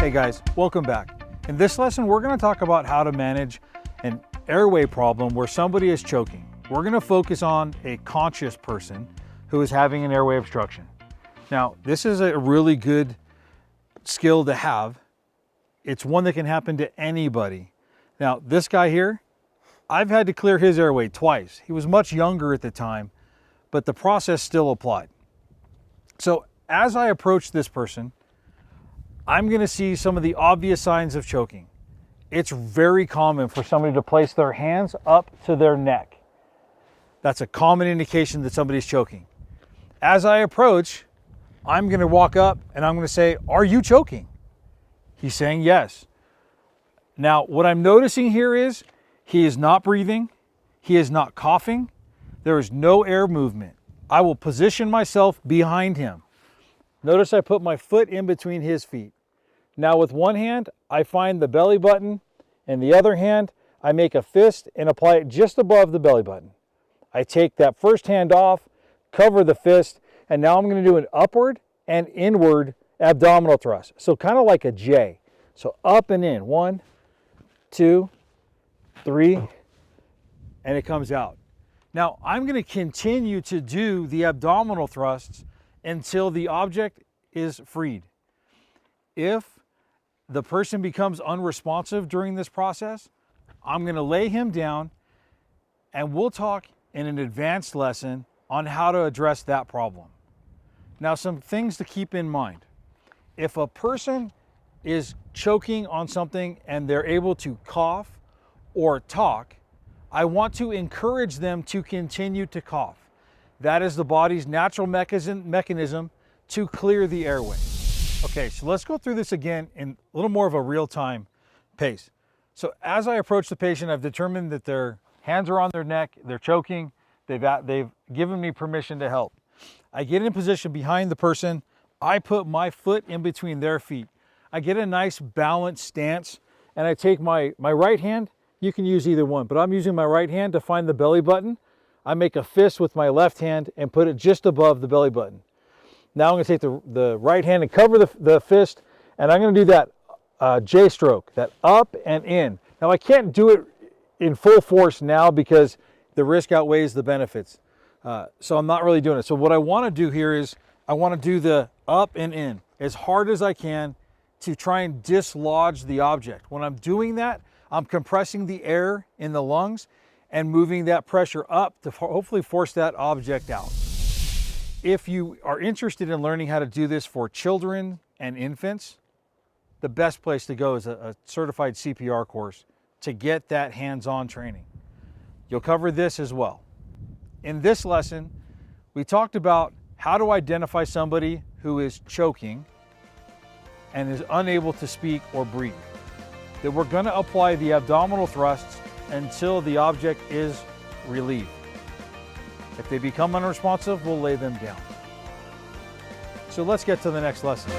Hey guys, welcome back. In this lesson, we're going to talk about how to manage an airway problem where somebody is choking. We're going to focus on a conscious person who is having an airway obstruction. Now, this is a really good skill to have. It's one that can happen to anybody. Now, this guy here, I've had to clear his airway twice. He was much younger at the time, but the process still applied. So as I approach this person, I'm going to see some of the obvious signs of choking. It's very common for somebody to place their hands up to their neck. That's a common indication that somebody's choking. As I approach, I'm going to walk up and I'm going to say, "Are you choking?" He's saying yes. Now, what I'm noticing here is he is not breathing. He is not coughing. There is no air movement. I will position myself behind him. Notice I put my foot in between his feet. Now with one hand, I find the belly button, and the other hand, I make a fist and apply it just above the belly button. I take that first hand off, cover the fist, and now I'm going to do an upward and inward abdominal thrust. So kind of like a J. So up and in, 1, 2, 3, and it comes out. Now I'm going to continue to do the abdominal thrusts until the object is freed. If the person becomes unresponsive during this process, I'm going to lay him down and we'll talk in an advanced lesson on how to address that problem. Now, some things to keep in mind. If a person is choking on something and they're able to cough or talk, I want to encourage them to continue to cough. That is the body's natural mechanism to clear the airway. Okay, so let's go through this again in a little more of a real-time pace. So as I approach the patient, I've determined that their hands are on their neck, they're choking, they've given me permission to help. I get in position behind the person, I put my foot in between their feet. I get a nice balanced stance, and I take my right hand, you can use either one, but I'm using my right hand to find the belly button. I make a fist with my left hand and put it just above the belly button. Now I'm going to take the right hand and cover the fist, and I'm going to do that J stroke, that up and in. Now I can't do it in full force now because the risk outweighs the benefits. So I'm not really doing it. So what I want to do here is I want to do the up and in as hard as I can to try and dislodge the object. When I'm doing that, I'm compressing the air in the lungs and moving that pressure up to hopefully force that object out. If you are interested in learning how to do this for children and infants, the best place to go is a certified CPR course to get that hands-on training. You'll cover this as well. In this lesson, we talked about how to identify somebody who is choking and is unable to speak or breathe. That we're going to apply the abdominal thrusts until the object is relieved. If they become unresponsive, we'll lay them down. So let's get to the next lesson.